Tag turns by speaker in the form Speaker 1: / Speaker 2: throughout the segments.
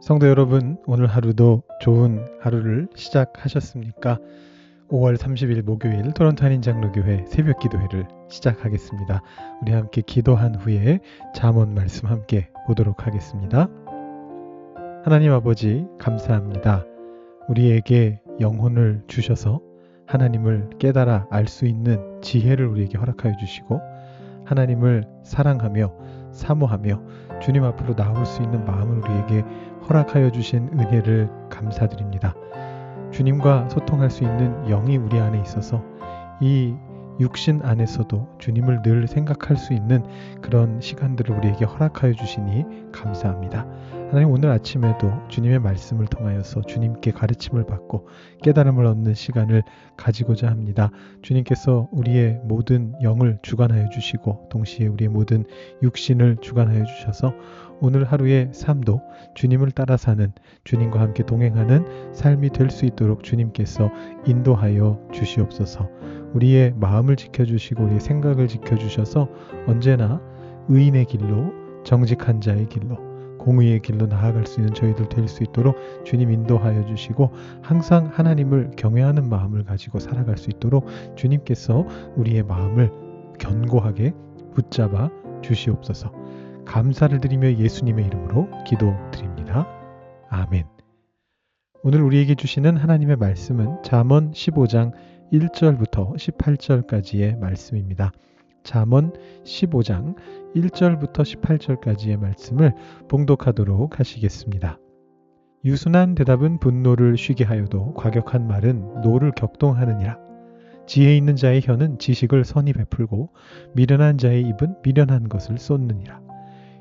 Speaker 1: 성도 여러분, 오늘 하루도 좋은 하루를 시작하셨습니까? 5월 30일 목요일 토론토 한인장로교회 새벽 기도회를 시작하겠습니다. 우리 함께 기도한 후에 잠언 말씀 함께 보도록 하겠습니다. 하나님 아버지 감사합니다. 우리에게 영혼을 주셔서 하나님을 깨달아 알 수 있는 지혜를 우리에게 허락하여 주시고 하나님을 사랑하며 사모하며 주님 앞으로 나올 수 있는 마음을 우리에게 허락하여 주신 은혜를 감사드립니다. 주님과 소통할 수 있는 영이 우리 안에 있어서 이 육신 안에서도 주님을 늘 생각할 수 있는 그런 시간들을 우리에게 허락하여 주시니 감사합니다. 하나님, 오늘 아침에도 주님의 말씀을 통하여서 주님께 가르침을 받고 깨달음을 얻는 시간을 가지고자 합니다. 주님께서 우리의 모든 영을 주관하여 주시고 동시에 우리의 모든 육신을 주관하여 주셔서 오늘 하루의 삶도 주님을 따라 사는, 주님과 함께 동행하는 삶이 될 수 있도록 주님께서 인도하여 주시옵소서. 우리의 마음을 지켜주시고 우리의 생각을 지켜주셔서 언제나 의인의 길로, 정직한 자의 길로, 공의의 길로 나아갈 수 있는 저희들 될 수 있도록 주님 인도하여 주시고 항상 하나님을 경외하는 마음을 가지고 살아갈 수 있도록 주님께서 우리의 마음을 견고하게 붙잡아 주시옵소서. 감사를 드리며 예수님의 이름으로 기도드립니다. 아멘. 오늘 우리에게 주시는 하나님의 말씀은 잠언 15장 1절부터 18절까지의 말씀입니다. 잠언 15장 1절부터 18절까지의 말씀을 봉독하도록 하시겠습니다. 유순한 대답은 분노를 쉬게 하여도 과격한 말은 노를 격동하느니라. 지혜 있는 자의 혀는 지식을 선히 베풀고 미련한 자의 입은 미련한 것을 쏟느니라.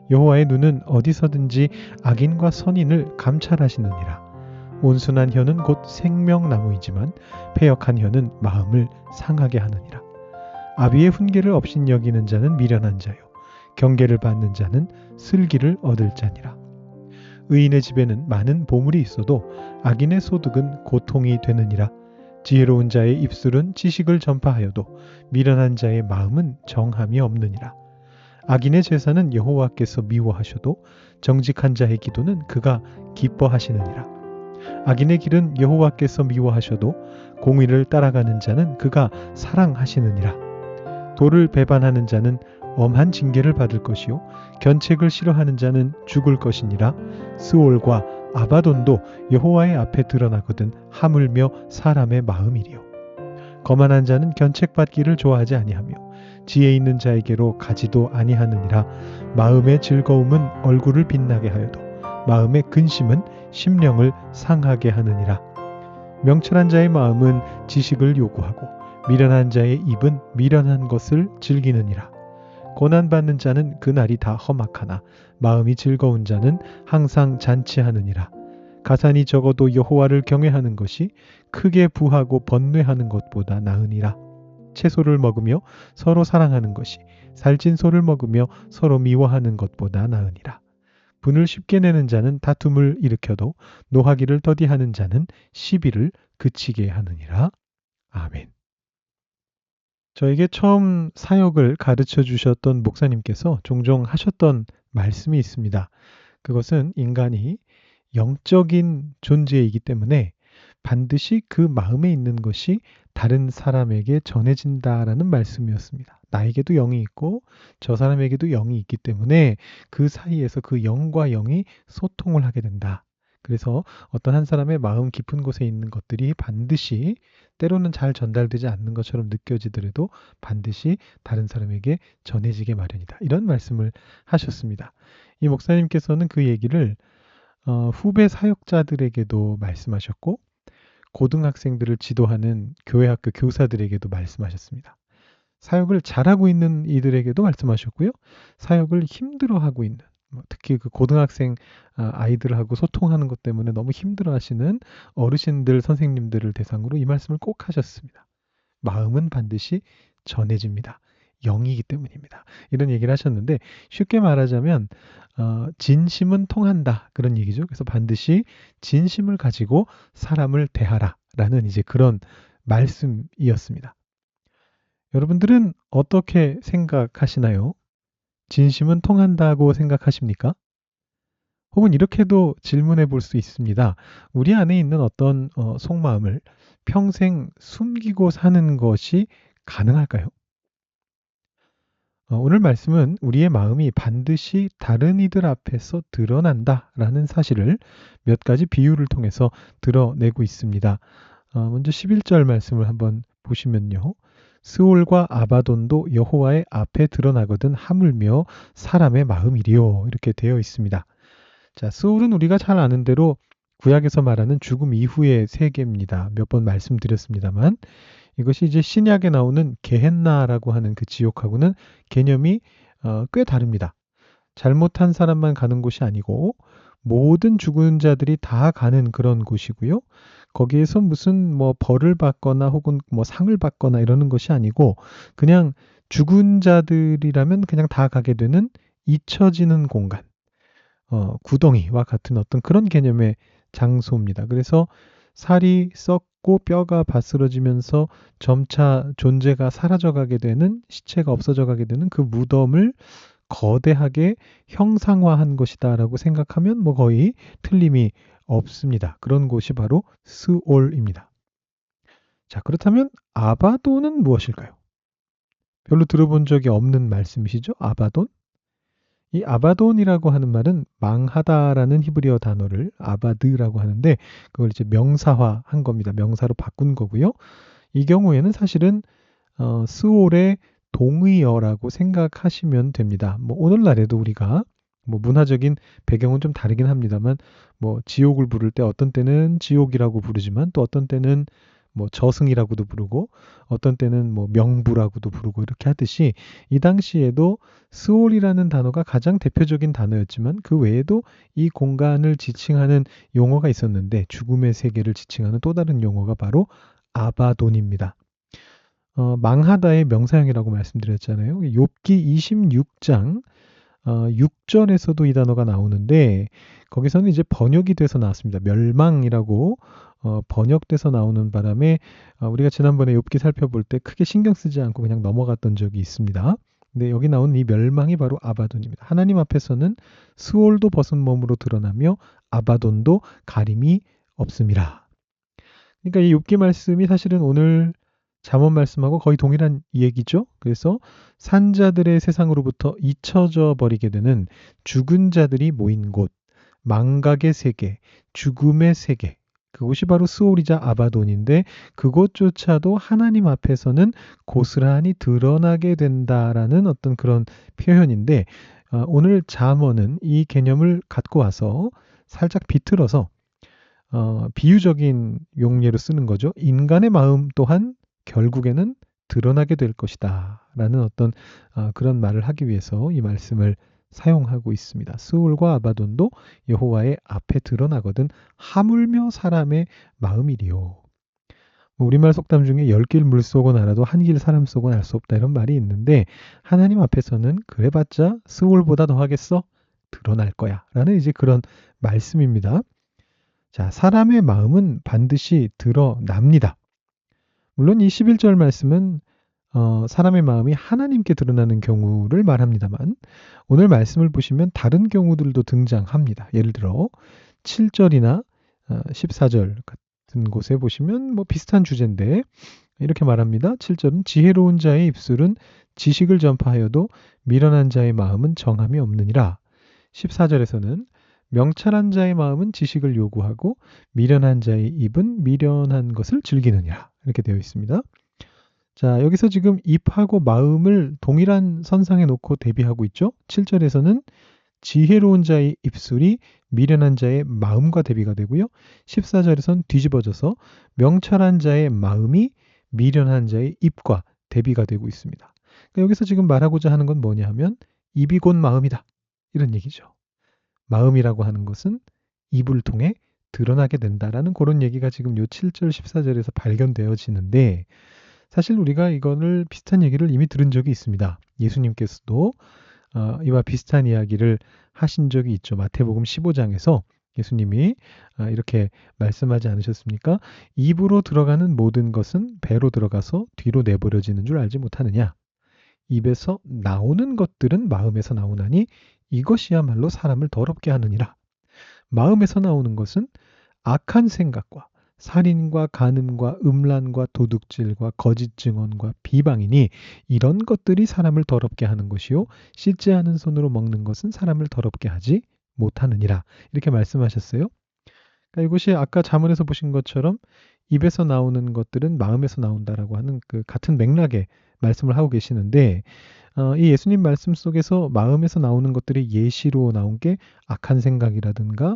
Speaker 1: 여호와의 눈은 어디서든지 악인과 선인을 감찰하시느니라. 온순한 혀는 곧 생명나무이지만 패역한 혀는 마음을 상하게 하느니라. 아비의 훈계를 업신여기는 자는 미련한 자요 경계를 받는 자는 슬기를 얻을 자니라. 의인의 집에는 많은 보물이 있어도 악인의 소득은 고통이 되느니라. 지혜로운 자의 입술은 지식을 전파하여도 미련한 자의 마음은 정함이 없느니라. 악인의 제사는 여호와께서 미워하셔도 정직한 자의 기도는 그가 기뻐하시느니라. 악인의 길은 여호와께서 미워하셔도 공의를 따라가는 자는 그가 사랑하시느니라. 도를 배반하는 자는 엄한 징계를 받을 것이요 견책을 싫어하는 자는 죽을 것이니라. 스올과 아바돈도 여호와의 앞에 드러나거든 하물며 사람의 마음이리요. 거만한 자는 견책받기를 좋아하지 아니하며 지혜 있는 자에게로 가지도 아니하느니라. 마음의 즐거움은 얼굴을 빛나게 하여도 마음의 근심은 심령을 상하게 하느니라. 명철한 자의 마음은 지식을 요구하고 미련한 자의 입은 미련한 것을 즐기느니라. 고난받는 자는 그날이 다 험악하나 마음이 즐거운 자는 항상 잔치하느니라. 가산이 적어도 여호와를 경외하는 것이 크게 부하고 번뇌하는 것보다 나으니라. 채소를 먹으며 서로 사랑하는 것이 살찐 소를 먹으며 서로 미워하는 것보다 나으니라. 분을 쉽게 내는 자는 다툼을 일으켜도 노하기를 더디하는 자는 시비를 그치게 하느니라. 아멘. 저에게 처음 사역을 가르쳐 주셨던 목사님께서 종종 하셨던 말씀이 있습니다. 그것은 인간이 영적인 존재이기 때문에 반드시 그 마음에 있는 것이 다른 사람에게 전해진다라는 말씀이었습니다. 나에게도 영이 있고 저 사람에게도 영이 있기 때문에 그 사이에서 그 영과 영이 소통을 하게 된다. 그래서 어떤 한 사람의 마음 깊은 곳에 있는 것들이 반드시 때로는 잘 전달되지 않는 것처럼 느껴지더라도 반드시 다른 사람에게 전해지게 마련이다. 이런 말씀을 하셨습니다. 이 목사님께서는 그 얘기를 후배 사역자들에게도 말씀하셨고 고등학생들을 지도하는 교회 학교 교사들에게도 말씀하셨습니다. 사역을 잘하고 있는 이들에게도 말씀하셨고요. 사역을 힘들어하고 있는 특히 그 고등학생 아이들하고 소통하는 것 때문에 너무 힘들어하시는 어르신들 선생님들을 대상으로 이 말씀을 꼭 하셨습니다. 마음은 반드시 전해집니다. 영이기 때문입니다. 이런 얘기를 하셨는데 쉽게 말하자면 진심은 통한다 그런 얘기죠. 그래서 반드시 진심을 가지고 사람을 대하라라는 이제 그런 말씀이었습니다. 여러분들은 어떻게 생각하시나요? 진심은 통한다고 생각하십니까? 혹은 이렇게도 질문해 볼 수 있습니다. 우리 안에 있는 어떤 속마음을 평생 숨기고 사는 것이 가능할까요? 오늘 말씀은 우리의 마음이 반드시 다른 이들 앞에서 드러난다라는 사실을 몇 가지 비유를 통해서 드러내고 있습니다. 먼저 11절 말씀을 한번 보시면요. 스올과 아바돈도 여호와의 앞에 드러나거든 하물며 사람의 마음이리요. 이렇게 되어 있습니다. 자, 스올은 우리가 잘 아는 대로 구약에서 말하는 죽음 이후의 세계입니다. 몇 번 말씀드렸습니다만 이것이 이제 신약에 나오는 게헨나라고 하는 그 지옥하고는 개념이 꽤 다릅니다. 잘못한 사람만 가는 곳이 아니고 모든 죽은 자들이 다 가는 그런 곳이고요. 거기에서 무슨 뭐 벌을 받거나 혹은 뭐 상을 받거나 이러는 것이 아니고 그냥 죽은 자들이라면 그냥 다 가게 되는 잊혀지는 공간, 구덩이와 같은 어떤 그런 개념의 장소입니다. 그래서 살이 썩고 뼈가 바스러지면서 점차 존재가 사라져가게 되는 시체가 없어져가게 되는 그 무덤을 거대하게 형상화한 것이다라고 생각하면 뭐 거의 틀림이 없습니다. 그런 곳이 바로 스올입니다. 자, 그렇다면 아바돈은 무엇일까요? 별로 들어본 적이 없는 말씀이시죠? 아바돈? 이 아바돈이라고 하는 말은 망하다라는 히브리어 단어를 아바드라고 하는데 그걸 이제 명사화한 겁니다. 명사로 바꾼 거고요. 이 경우에는 사실은 스올의 동의어라고 생각하시면 됩니다. 뭐 오늘날에도 우리가 뭐 문화적인 배경은 좀 다르긴 합니다만 뭐 지옥을 부를 때 어떤 때는 지옥이라고 부르지만 또 어떤 때는 뭐 저승이라고도 부르고 어떤 때는 뭐 명부라고도 부르고 이렇게 하듯이 이 당시에도 스올이라는 단어가 가장 대표적인 단어였지만 그 외에도 이 공간을 지칭하는 용어가 있었는데 죽음의 세계를 지칭하는 또 다른 용어가 바로 아바돈입니다. 망하다의 명사형이라고 말씀드렸잖아요. 욥기 26장 6절에서도 이 단어가 나오는데 거기서는 이제 번역이 돼서 나왔습니다. 멸망이라고 번역돼서 나오는 바람에 우리가 지난번에 욥기 살펴볼 때 크게 신경 쓰지 않고 그냥 넘어갔던 적이 있습니다. 근데 여기 나오는 이 멸망이 바로 아바돈입니다. 하나님 앞에서는 스올도 벗은 몸으로 드러나며 아바돈도 가림이 없음이라. 그러니까 이 욥기 말씀이 사실은 오늘 잠언 말씀하고 거의 동일한 얘기죠. 그래서 산자들의 세상으로부터 잊혀져 버리게 되는 죽은 자들이 모인 곳, 망각의 세계, 죽음의 세계, 그곳이 바로 스올이자 아바돈인데 그곳조차도 하나님 앞에서는 고스란히 드러나게 된다라는 어떤 그런 표현인데 오늘 잠언은 이 개념을 갖고 와서 살짝 비틀어서 비유적인 용례로 쓰는 거죠. 인간의 마음 또한 결국에는 드러나게 될 것이다. 라는 어떤 그런 말을 하기 위해서 이 말씀을 사용하고 있습니다. 스올과 아바돈도 여호와의 앞에 드러나거든 하물며 사람의 마음이리요. 뭐 우리말 속담 중에 10길 물속은 알아도 한 길 사람 속은 알 수 없다 이런 말이 있는데 하나님 앞에서는 그래봤자 스올보다 더 하겠어? 드러날 거야. 라는 이제 그런 말씀입니다. 자, 사람의 마음은 반드시 드러납니다. 물론 이 11절 말씀은 사람의 마음이 하나님께 드러나는 경우를 말합니다만 오늘 말씀을 보시면 다른 경우들도 등장합니다. 예를 들어 7절이나 14절 같은 곳에 보시면 뭐 비슷한 주제인데 이렇게 말합니다. 7절은 지혜로운 자의 입술은 지식을 전파하여도 미련한 자의 마음은 정함이 없느니라. 14절에서는 명철한 자의 마음은 지식을 요구하고 미련한 자의 입은 미련한 것을 즐기느니라. 이렇게 되어 있습니다. 자, 여기서 지금 입하고 마음을 동일한 선상에 놓고 대비하고 있죠. 7절에서는 지혜로운 자의 입술이 미련한 자의 마음과 대비가 되고요. 14절에서는 뒤집어져서 명철한 자의 마음이 미련한 자의 입과 대비가 되고 있습니다. 그러니까 여기서 지금 말하고자 하는 건 뭐냐 하면 입이 곧 마음이다. 이런 얘기죠. 마음이라고 하는 것은 입을 통해 드러나게 된다라는 그런 얘기가 지금 요 7절 14절에서 발견되어지는데 사실 우리가 이거를 비슷한 얘기를 이미 들은 적이 있습니다. 예수님께서도 이와 비슷한 이야기를 하신 적이 있죠. 마태복음 15장에서 예수님이 이렇게 말씀하지 않으셨습니까? 입으로 들어가는 모든 것은 배로 들어가서 뒤로 내버려지는 줄 알지 못하느냐? 입에서 나오는 것들은 마음에서 나오나니 이것이야말로 사람을 더럽게 하느니라. 마음에서 나오는 것은 악한 생각과 살인과 간음과 음란과 도둑질과 거짓 증언과 비방이니 이런 것들이 사람을 더럽게 하는 것이요 씻지 않은 손으로 먹는 것은 사람을 더럽게 하지 못하느니라. 이렇게 말씀하셨어요. 그러니까 이것이 아까 잠언에서 보신 것처럼 입에서 나오는 것들은 마음에서 나온다라고 하는 그 같은 맥락의 말씀을 하고 계시는데 이 예수님 말씀 속에서 마음에서 나오는 것들이 예시로 나온 게 악한 생각이라든가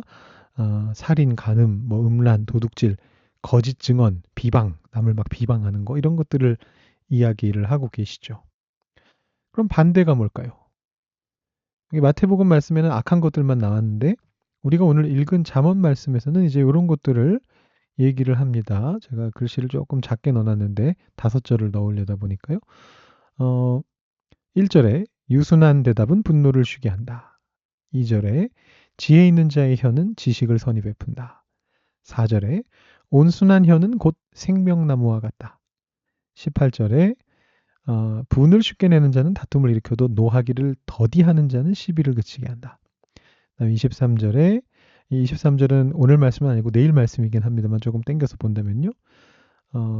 Speaker 1: 살인, 간음, 뭐 음란, 도둑질, 거짓 증언, 비방, 남을 막 비방하는 거 이런 것들을 이야기를 하고 계시죠. 그럼 반대가 뭘까요? 이 마태복음 말씀에는 악한 것들만 나왔는데 우리가 오늘 읽은 잠언 말씀에서는 이제 이런 것들을 얘기를 합니다. 제가 글씨를 조금 작게 넣어놨는데 5절을 넣으려다 보니까요. 1절에 유순한 대답은 분노를 쉬게 한다. 2절에 지혜 있는 자의 혀는 지식을 선히 베푼다. 4절에 온순한 혀는 곧 생명나무와 같다. 18절에 분을 쉽게 내는 자는 다툼을 일으켜도 노하기를 더디하는 자는 시비를 그치게 한다. 그다음에 23절에 이 23절은 오늘 말씀은 아니고 내일 말씀이긴 합니다만 조금 땡겨서 본다면요.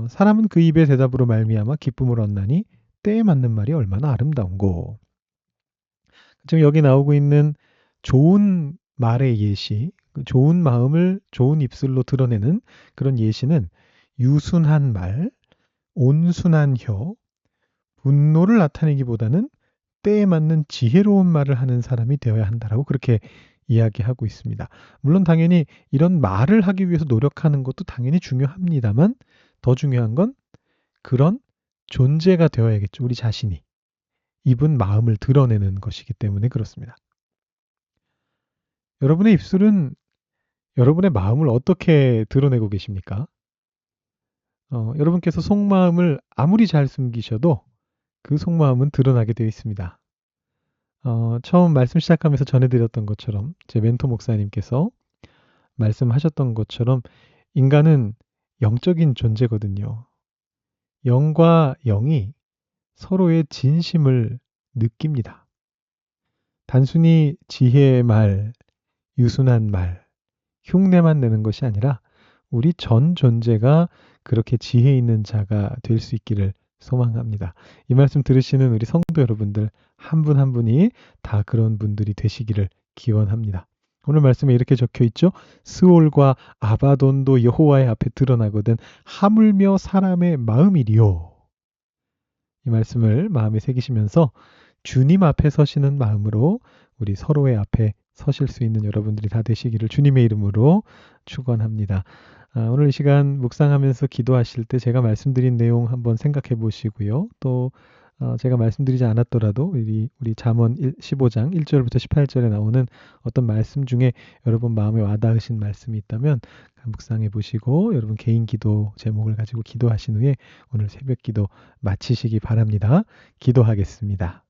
Speaker 1: 사람은 그 입의 대답으로 말미암아 기쁨을 얻나니 때에 맞는 말이 얼마나 아름다운고. 지금 여기 나오고 있는 좋은 말의 예시, 그 좋은 마음을 좋은 입술로 드러내는 그런 예시는 유순한 말, 온순한 혀, 분노를 나타내기보다는 때에 맞는 지혜로운 말을 하는 사람이 되어야 한다라고 그렇게 이야기하고 있습니다. 물론 당연히 이런 말을 하기 위해서 노력하는 것도 당연히 중요합니다만 더 중요한 건 그런 존재가 되어야겠죠. 우리 자신이. 입은 마음을 드러내는 것이기 때문에 그렇습니다. 여러분의 입술은 여러분의 마음을 어떻게 드러내고 계십니까? 여러분께서 속마음을 아무리 잘 숨기셔도 그 속마음은 드러나게 되어 있습니다. 처음 말씀 시작하면서 전해드렸던 것처럼 제 멘토 목사님께서 말씀하셨던 것처럼 인간은 영적인 존재거든요. 영과 영이 서로의 진심을 느낍니다. 단순히 지혜의 말, 유순한 말, 흉내만 내는 것이 아니라 우리 전 존재가 그렇게 지혜 있는 자가 될 수 있기를 소망합니다. 이 말씀 들으시는 우리 성도 여러분들 한 분 한 분이 다 그런 분들이 되시기를 기원합니다. 오늘 말씀에 이렇게 적혀 있죠. 스올과 아바돈도 여호와의 앞에 드러나거든 하물며 사람의 마음이리요. 이 말씀을 마음에 새기시면서 주님 앞에 서시는 마음으로 우리 서로의 앞에 서실 수 있는 여러분들이 다 되시기를 주님의 이름으로 축원합니다. 오늘 이 시간 묵상하면서 기도하실 때 제가 말씀드린 내용 한번 생각해 보시고요. 또 제가 말씀드리지 않았더라도 우리 잠언 15장 1절부터 18절에 나오는 어떤 말씀 중에 여러분 마음에 와닿으신 말씀이 있다면 묵상해 보시고 여러분 개인 기도 제목을 가지고 기도하신 후에 오늘 새벽 기도 마치시기 바랍니다. 기도하겠습니다.